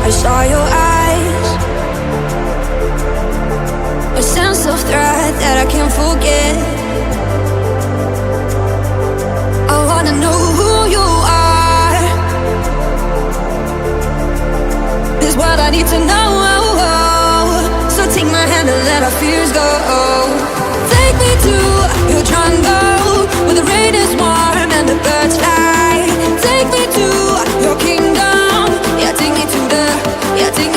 I saw your eyes, a sense of threat that I can't forget. I wanna know who you are. This what I need to know. So take my hand and let our fears go. Take me to your jungle where the rain is warm and the birds fly. Take me to your kingdom. Yeah, take me to the, yeah, take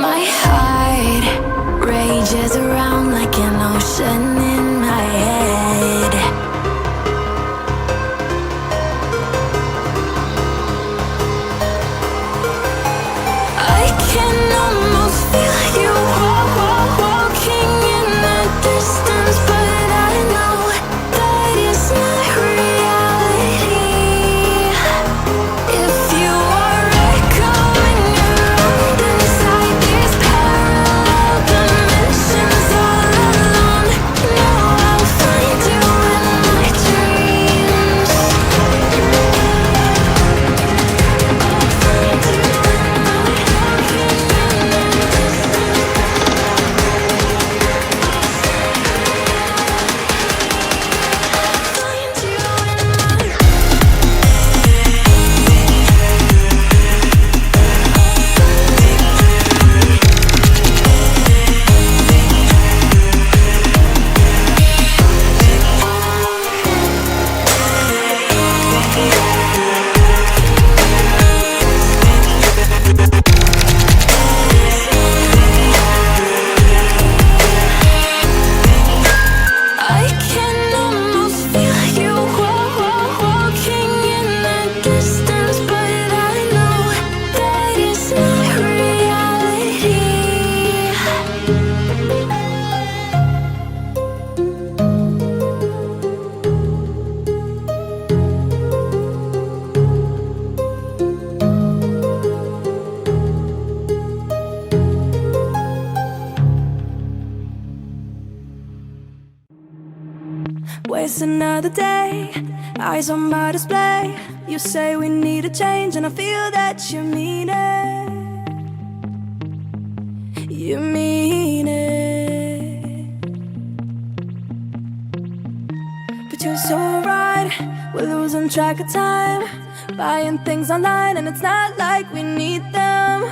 My heart rages around like an ocean in my head. I can almost feel you walking in the distance, but I know that it's not reality. If you are echoing around inside these parallel dimensions all alone, know I'll find you in my dreams. I'll find you in I can almost feel you walking in the distance, but I know that it's not reality. Waste another day, eyes on my display. You say we need a change, and I feel that you mean it. You mean it. But you're so right, we're losing track of time, buying things online, and it's not like we need them.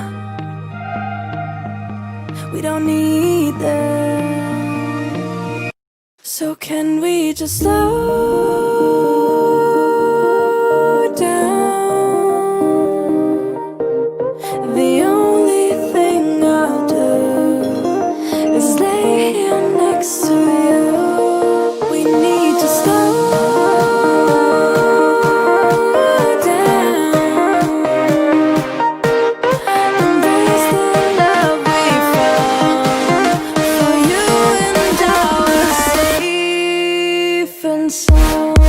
We don't need them. So can we just slow down? The only thing I'll do is lay here next to you. We need to slow down. Embrace the love we found. For you and I were safe and sound.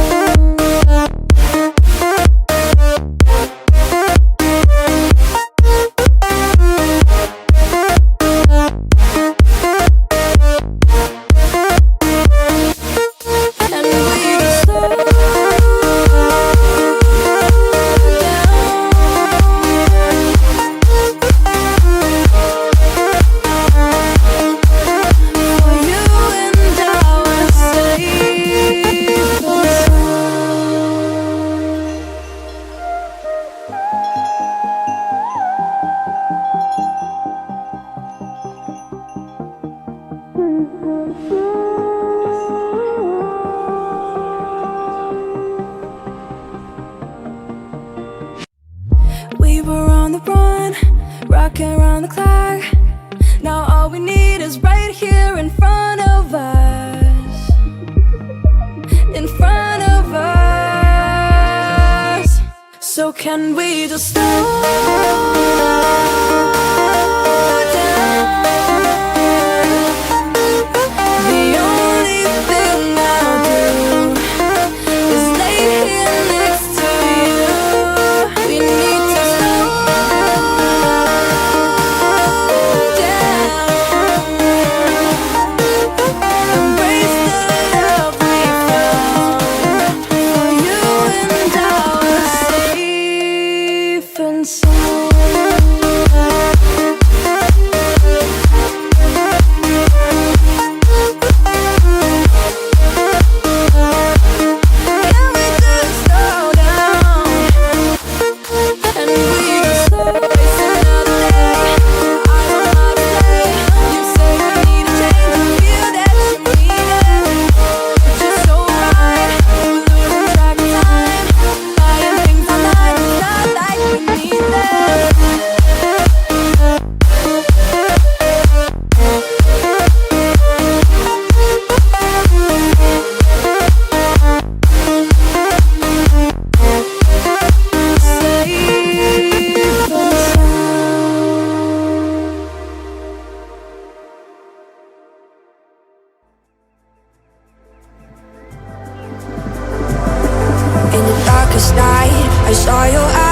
And we just slow down. For you and I were safe and we were on the run, rocking around the clock. Now all we need is right here in front of us. In front of us. So can we just slow down? The only thing I'll do is lay here next to you. We need to slow down. Embrace the love we found. For you and I were safe and sound. I saw your eyes.